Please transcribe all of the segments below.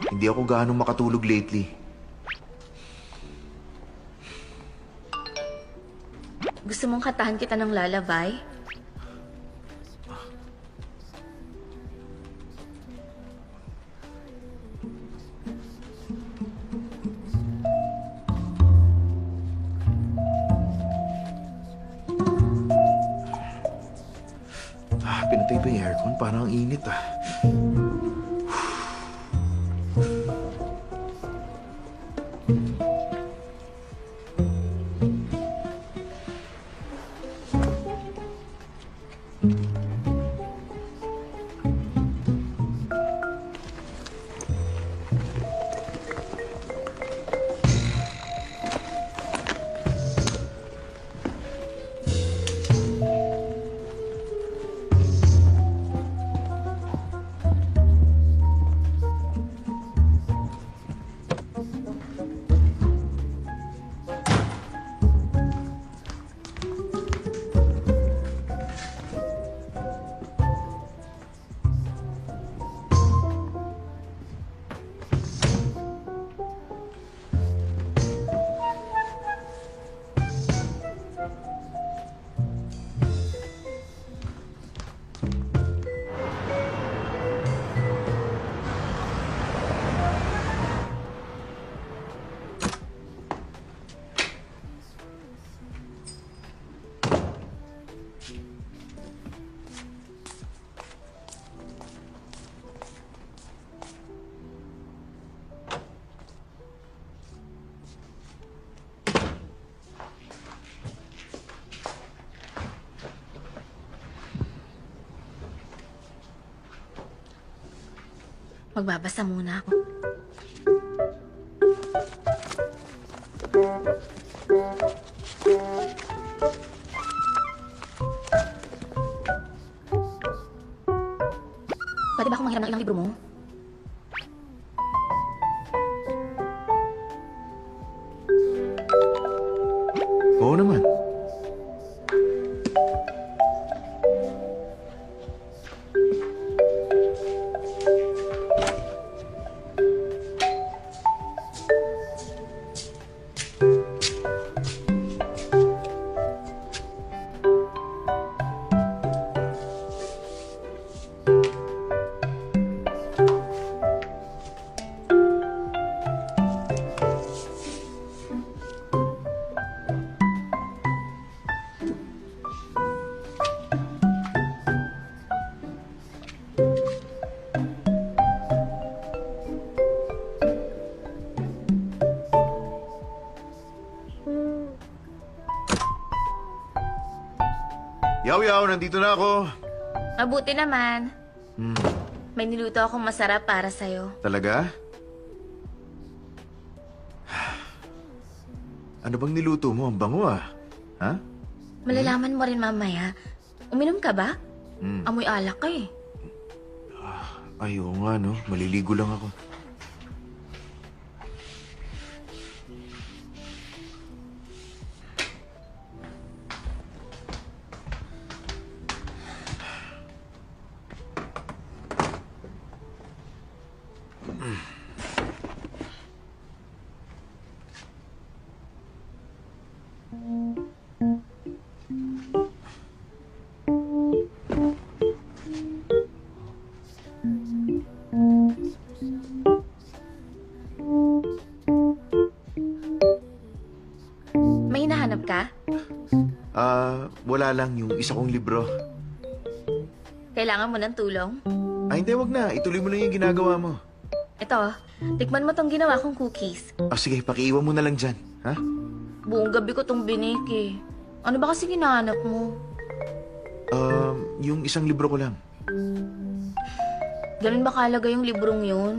Hindi ako gaano makatulog lately. Gusto mong katahan kita ng lullaby? Pinatay pa yung aircon? Parang ang init Magbabasa muna ako. Pwede ba akong manghiram ng ilang libro mo? Oo naman. Yaw, nandito na ako. Mabuti naman. Hmm, May niluto akong masarap para sa'yo. talaga? Ano bang niluto mo? Ang bango Ha? Malalaman mo rin mamaya. Uminom ka ba? Hmm. Amoy alak ka eh. Ay, oo nga, no? Maliligo lang ako. May hinahanap ka? Wala lang yung isa kong libro. Kailangan mo ng tulong? Ay, hindi, wag na. Ituloy mo na yung ginagawa mo. Ito, tikman mo tong ginawa kong cookies. Sige, pakiiwan mo na lang dyan. Ha? Buong gabi ko tong binik eh. Ano ba kasi hinahanap mo? Yung isang libro ko lang. Ganun ba kalaga yung librong yun?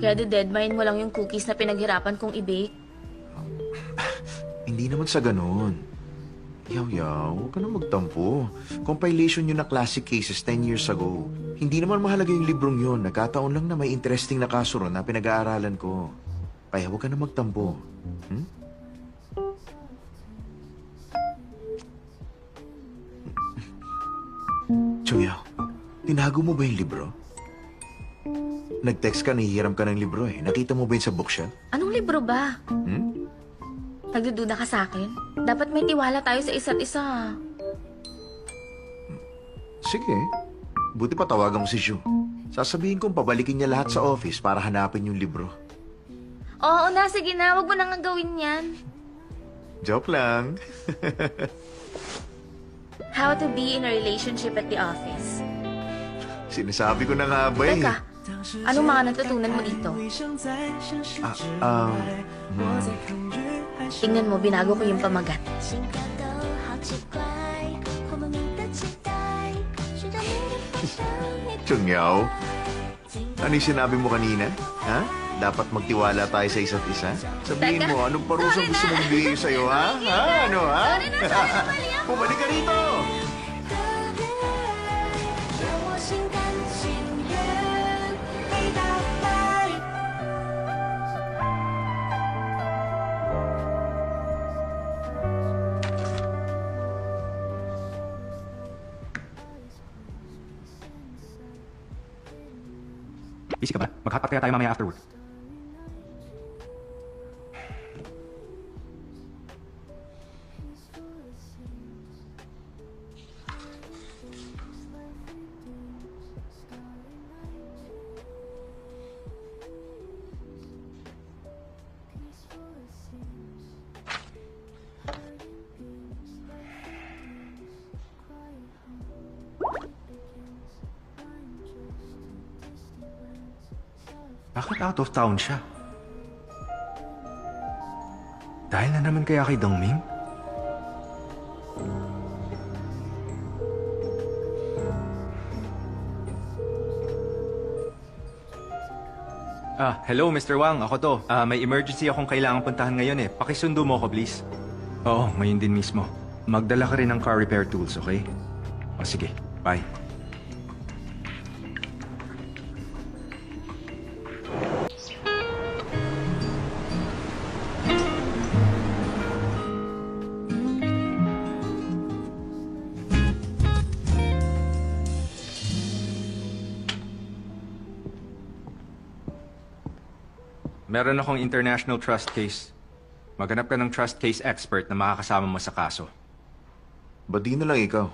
Kaya deadmine mo lang yung cookies na pinaghirapan kong i-bake? Hindi naman sa ganun. Yaw, huwag ka na magtampo. Compilation yun na classic cases 10 years ago. Hindi naman mahalaga yung librong yun. Nagkataon lang na may interesting na kaso ron na pinag-aaralan ko. Kaya huwag ka na magtampo. Choyaw, tinago mo ba yung libro? Nag-text ka, nahihiram ka ng libro eh. Nakita mo ba yun sa bookshelf? Anong libro ba? Nagdududa ka sa akin? Dapat may tiwala tayo sa isa't isa. Sige. Buti pa tawagan mo si Shu. Sasabihin kong pabalikin niya lahat sa office para hanapin yung libro. Oo na, sige na. Huwag mo nang gawin yan. Joke lang. How to be in a relationship at the office. Sinasabi ko na nga ba eh. Teka, anong mga natutunan mo dito? Tingnan mo, binago ko yung pamagat. 心跳都好奇怪，或莫名的期待，寻找你的方向。 Chungyaw, ano yung sinabi mo kanina? Ha? Dapat magtiwala tayo sa isa't isa? Sabihin Teka, mo, anong parusang sorry gusto na. mong bigay sa'yo, ha? Ha? Ano, ha? Sorry na, mali ako. Bumalik ka rito! 让我心甘情愿被打败。 Busy ka ba? Mag-hotpot kaya tayo mamaya after work. Bakit out of town siya? Dahil na naman kaya kay Dongming? Hello, Mr. Wang. Ako to. May emergency akong kailangang puntahan ngayon eh. Pakisundo mo ako, please. Oo, ngayon din mismo. Magdala ka rin ng car repair tools, okay? O sige, bye. Meron akong international trust case. Maghanap ka ng trust case expert na makakasama mo sa kaso. Ba't di na lang ikaw?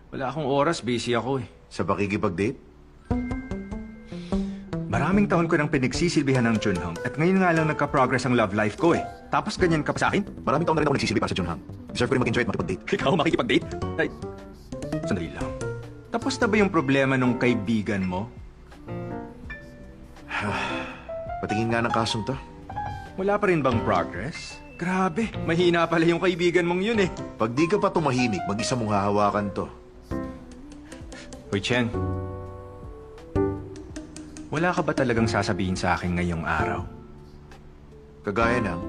Wala akong oras, busy ako eh. Sa pakikipag-date? Maraming taon ko nang pinagsisilbihan ng Junhong at ngayon nga lang nagka-progress ang love life ko eh. Tapos ganyan ka pa sa akin? Maraming taon na rin ako nagsisilbi para sa Junhang. Deserve ko rin mag-enjoy at makipag-date. Ikaw makikipag-date? Ay, sandali lang. Tapos na ba yung problema nung kaibigan mo? Patingin nga ng kasong to. Wala pa rin bang progress? Grabe, mahina pala yung kaibigan mong yun eh. Pag di ka pa tumahimik, mag-isa mong hahawakan to. Hoy, Chen. Wala ka ba talagang sasabihin sa akin ngayong araw? Kagaya ng,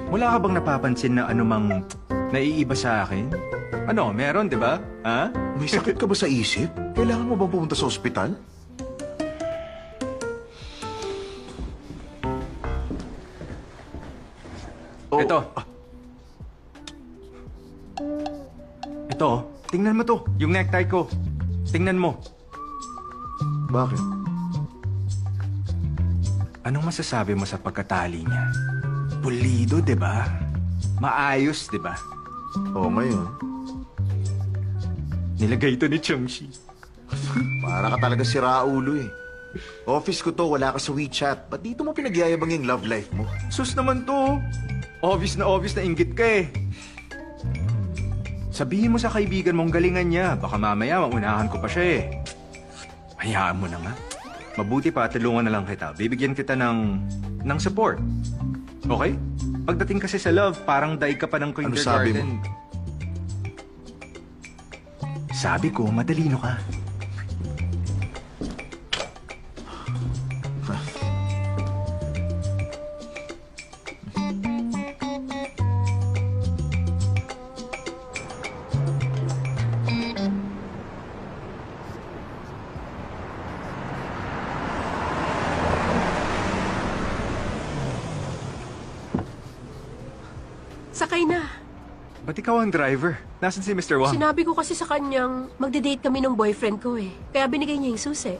Wala ka bang napapansin na anumang naiiba sa akin? Ano, meron, di ba? Ha? may sakit ka ba sa isip? Kailangan mo bang pumunta sa ospital? Oh, Ito. Ito, tingnan mo to. Yung necktie ko. Tingnan mo. Bakit? Anong masasabi mo sa pagkatali niya? Pulido, di ba? Maayos, di ba? Oo, ngayon. Nilagay ito ni Changxi. Para ka talaga si Raulo eh. Office ko to, wala ka sa WeChat. Ba't dito mo pinagyayabang yung love life mo? Sus naman to. Obvious na inggit ka eh. Sabihin mo sa kaibigan mong galingan niya. Baka mamaya maunahan ko pa siya eh. Hayaan mo na nga. Mabuti pa, tulungan na lang kita. Bibigyan kita ng support. Okay? Pagdating kasi sa love, parang daig ka pa ng Ano sabi kindergarten. mo? Sabi ko, matalino ka. Sakay na. Ba't ikaw ang driver? Nasaan si Mr. Wang? Sinabi ko kasi sa kanyang magde-date kami ng boyfriend ko eh. Kaya binigay niya yung susi.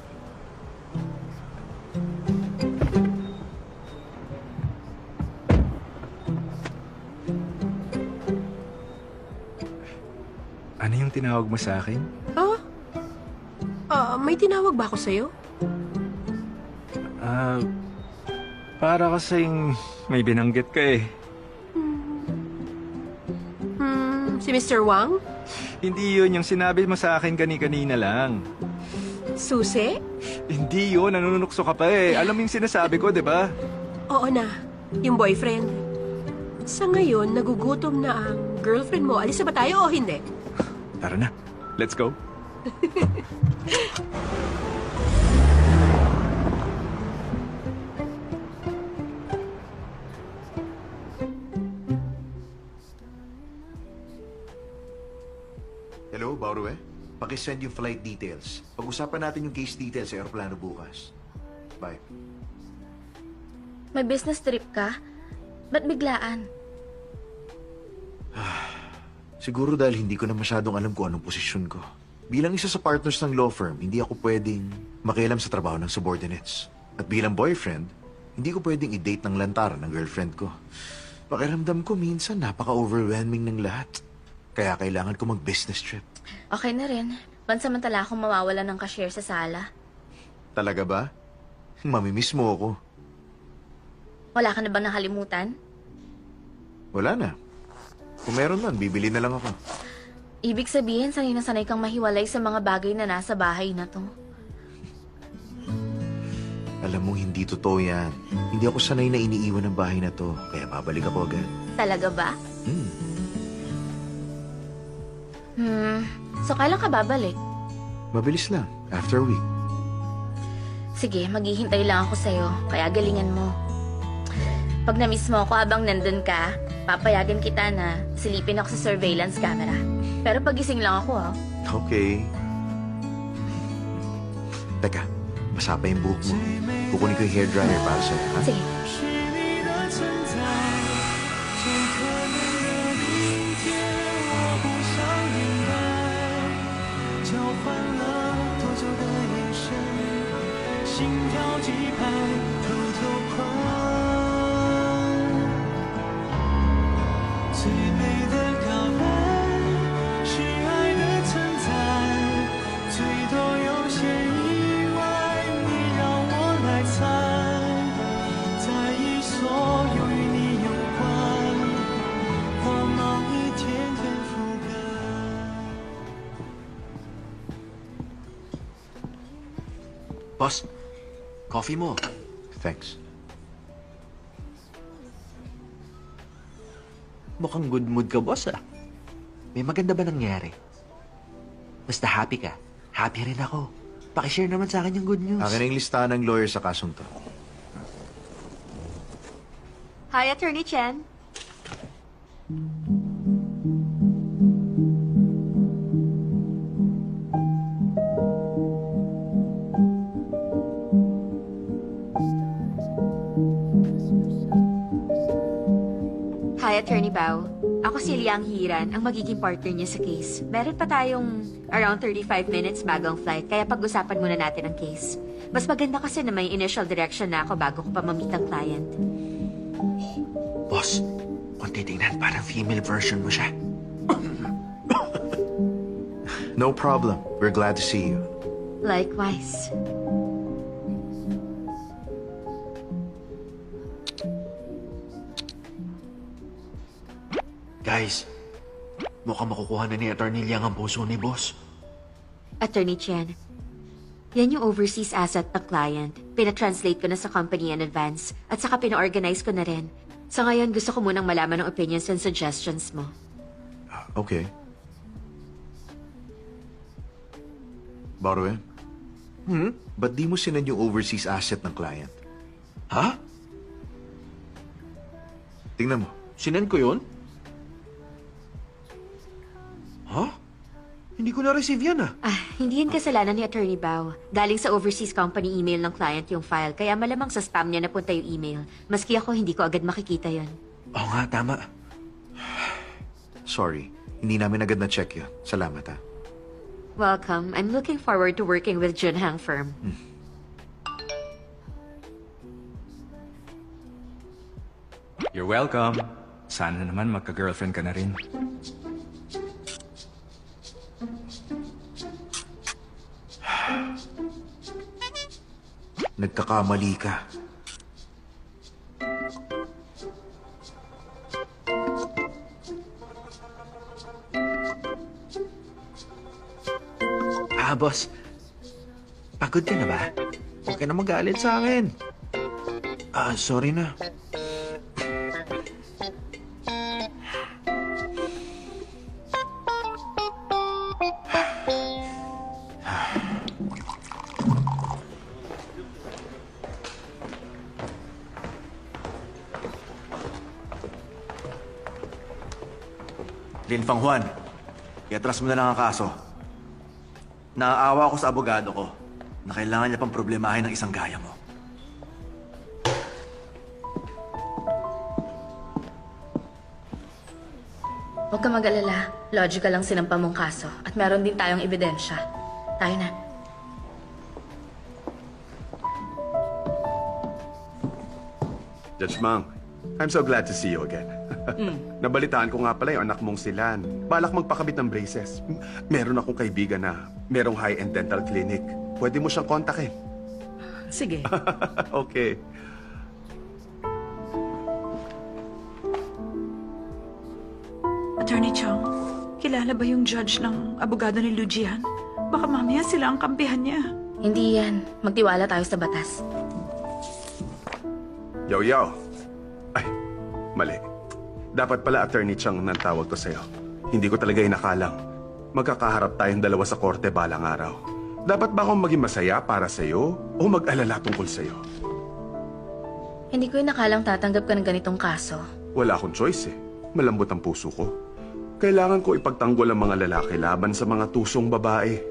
tinawag mo sa akin? May tinawag ba ako sa'yo? Para kasing may binanggit ka eh. Si Mr. Wang? Hindi yun yung sinabi mo sa akin kanina lang. Susi? Hindi yun, nanunukso ka pa eh. Alam mo yung sinasabi ko, di ba? Oo na, yung boyfriend. Sa ngayon, nagugutom na ang girlfriend mo. Alis na ba tayo o hindi? Tara na, let's go. Hello, Baurue? Pakisend yung flight details. Pag-usapan natin yung case details sa aeroplano bukas. Bye. May business trip ka? Ba't biglaan? Siguro dahil hindi ko na masyadong alam kung anong posisyon ko. Bilang isa sa partners ng law firm, hindi ako pwedeng makialam sa trabaho ng subordinates. At bilang boyfriend, hindi ko pwedeng i-date ng lantaran ng girlfriend ko. Pakiramdam ko minsan napaka-overwhelming ng lahat. Kaya kailangan ko mag-business trip. Okay na rin. Pansamantala akong mawawala ng cashier sa sala. Talaga ba? Mamimiss mo ako. Wala ka na bang nakalimutan? Wala na. Kung meron man, bibili na lang ako. Ibig sabihin, sanay na sanay kang mahiwalay sa mga bagay na nasa bahay na to. Alam mo, hindi totoo yan. Hindi ako sanay na iniiwan ng bahay na to. Kaya babalik ako agad. Talaga ba? So kailan ka babalik? Mabilis lang. After a week. Sige, maghihintay lang ako sa'yo. Kaya galingan mo. Pag na-miss mo ako habang nandun ka, papayagan kita na silipin ako sa surveillance camera. Pero pagising lang ako, Okay. Teka, basa pa yung buhok mo. Kukunin ko yung hairdryer para sa'yo, ha? Sige. 是你的存在，最可能的明天，我不想明白，交换了多久的眼神，心跳几拍，偷偷狂。最美的告白，是爱的存在，最多有些意外，你让我来猜。在意所有与你有关，光芒一天天覆盖。 Boss, coffee mo. Thanks. Mukhang good mood ka, boss, ah. May maganda ba nangyari? Basta happy ka. Happy rin ako. Pakishare naman sa akin yung good news. Akin ang listahan ng lawyer sa kasong to. Hi, Attorney Chen. Hi, Attorney Bao. Ako si Liang Hiran, ang magiging partner niya sa case. Meron pa tayong around 35 minutes bago ang flight, kaya pag-usapan muna natin ang case. Mas maganda kasi na may initial direction na ako bago ko pa mamit ang client. Boss, kung titignan, parang female version mo siya. No problem. We're glad to see you. Likewise. Guys, mukhang makukuha na ni Attorney Liang ang puso ni boss. Attorney Chen, yan yung overseas asset ng client. Pina-translate ko na sa company in advance at saka pina-organize ko na rin. Sa ngayon, gusto ko munang malaman ng opinions and suggestions mo. Okay. Barwe? Ba't di mo sinend yung overseas asset ng client? Ha? Tingnan mo. Sinend ko yun? Ha? Hindi ko na-receive yan, ah. Hindi yan kasalanan ni Attorney Bao. Galing sa overseas company email ng client yung file, kaya malamang sa spam niya napunta yung email. Maski ako, hindi ko agad makikita yon. Oo nga, tama. Sorry. Hindi namin agad na-check yun. Salamat, ha. Welcome. I'm looking forward to working with Junhang Firm. You're welcome. Sana naman magka-girlfriend ka na rin. Nagkakamali ka. Boss. Pagod ka na ba? Huwag ka na magalit sa akin. Sorry na. Lin Fang Juan, iatras mo na lang ang kaso. Naaawa ako sa abogado ko na kailangan niya pang problemahin ng isang gaya mo. Huwag ka mag-alala. Logical lang sinampa mong kaso. At meron din tayong ebidensya. Tayo na. Judge Mang, I'm so glad to see you again. Nabalitaan ko nga pala yung anak mong si Lan. Balak magpakabit ng braces. Meron akong kaibigan na merong high-end dental clinic. Pwede mo siyang kontakin. Sige. Okay. Attorney Chong, kilala ba yung judge ng abogado ni Lujian? Baka mamaya sila ang kampihan niya. Hindi yan. Magtiwala tayo sa batas. Yaw-yaw. Ay, mali. Dapat pala Attorney Chang nang tawag ko sa'yo. Hindi ko talaga inakalang. Magkakaharap tayong dalawa sa korte balang araw. Dapat ba akong maging masaya para sa'yo o mag-alala tungkol sa'yo? Hindi ko inakalang tatanggap ka ng ganitong kaso. Wala akong choice eh. Malambot ang puso ko. Kailangan ko ipagtanggol ang mga lalaki laban sa mga tusong babae.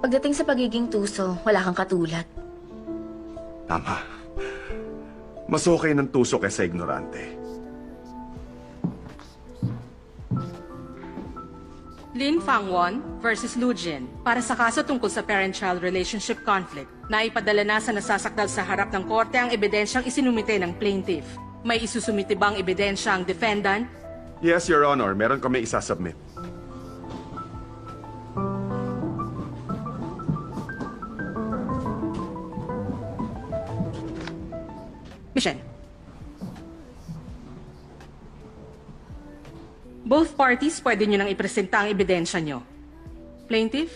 Pagdating sa pagiging tuso, wala kang katulad. Tama. Mas okay ng tuso kaysa ignorante. Lin Fangwon versus Lu Jin para sa kaso tungkol sa parent-child relationship conflict. Naipadala na sa nasasakdal sa harap ng korte ang ebidensyang isinumite ng plaintiff. May isusumite bang ebidensya ang defendant? Yes, Your Honor. Meron kami isasubmit. Michelle. Both parties pwede nyo nang ipresenta ang ebidensya nyo. Plaintiff?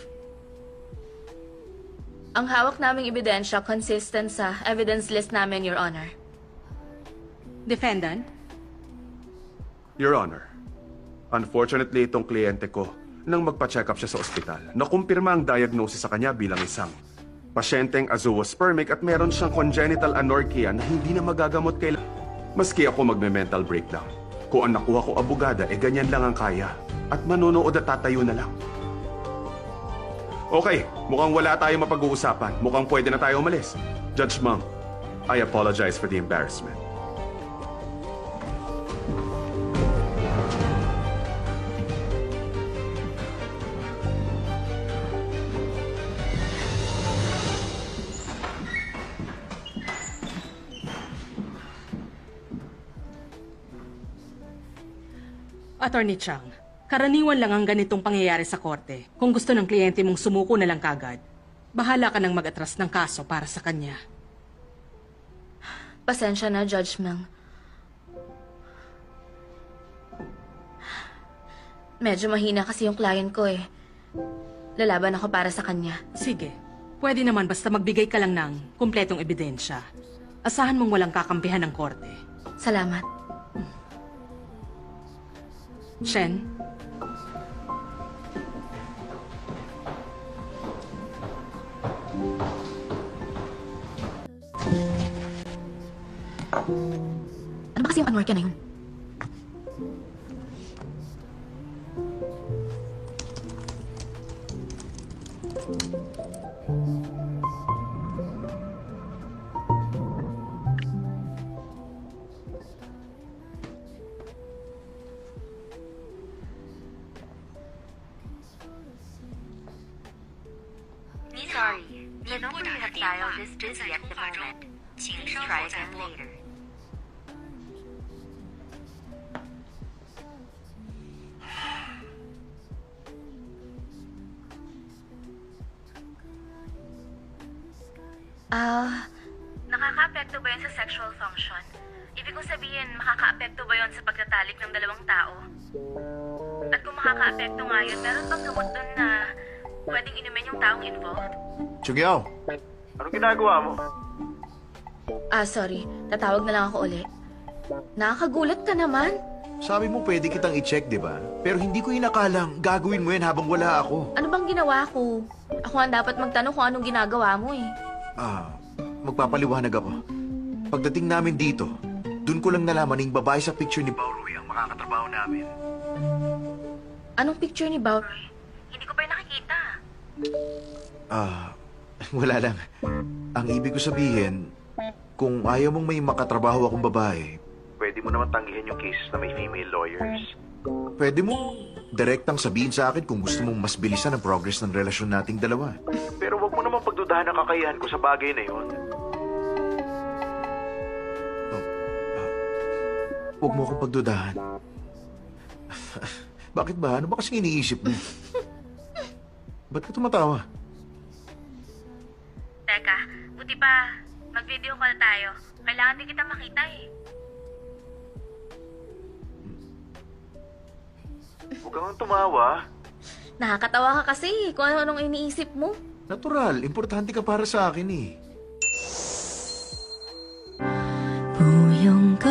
Ang hawak naming ebidensya consistent sa evidence list namin, Your Honor. Defendant? Your Honor, unfortunately itong kliyente ko, nang magpa-check up siya sa ospital, nakumpirma ang diagnosis sa kanya bilang isang pasyenteng azoospermic at meron siyang congenital anorchia na hindi na magagamot kailan. Maski ako magme-mental breakdown. Kung ang nakuha ko abogada, ganyan lang ang kaya. At manunood at tatayo na lang. Okay, mukhang wala tayong mapag-uusapan. Mukhang pwede na tayo umalis. Judge Mang, I apologize for the embarrassment. Attorney Chang, karaniwan lang ang ganitong pangyayari sa korte. Kung gusto ng kliyente mong sumuko na lang kagad, bahala ka nang mag-atras ng kaso para sa kanya. Pasensya na, Judge Mang. Medyo mahina kasi yung client ko eh. Lalaban ako para sa kanya. Sige, pwede naman basta magbigay ka lang ng kumpletong ebidensya. Asahan mong walang kakampihan ng korte. Salamat. Shen? Ano ba kasi yung anorchia na yun? Sorry, we don't really have dial this busy at the moment. Please try again later. Nakaka-apekto ba yun sa sexual function? Ibig kong sabihin, makaka-apekto ba yun sa pagtatalik ng dalawang tao? At kung makaka-apekto nga yun, meron bang gamot dun na pwedeng inumin yung taong involved? Chugyaw, Anong ginagawa mo? Sorry. Tatawag na lang ako uli. Nakakagulat ka naman. sabi mo pwede kitang i-check, di ba? Pero hindi ko inakalang gagawin mo yan habang wala ako. Ano bang ginawa ko? Ako ang dapat magtanong kung anong ginagawa mo eh. Magpapaliwanag ako. Pagdating namin dito, dun ko lang nalaman yung babae sa picture ni Bauroy ang makakatrabaho namin. Anong picture ni Bauroy? Hindi ko pa yung nakikita. Wala lang. Ang ibig ko sabihin, kung ayaw mong may makatrabaho akong babae, pwede mo naman tanggihan yung cases na may female lawyers. Pwede mo direktang sabihin sa akin kung gusto mong mas bilisan ang progress ng relasyon nating dalawa. Pero wag mo naman pagdudahan ang kakayahan ko sa bagay na yun. Huwag mo akong pagdudahan. Bakit ba? Ano ba kasing iniisip mo? Ba't ka tumatawa? Teka, buti pa. Mag-video call tayo. Kailangan din kita makita eh. Huwag kang tumawa. Nakakatawa ka kasi kung ano-anong iniisip mo. Natural. Importante ka para sa akin eh. 不用够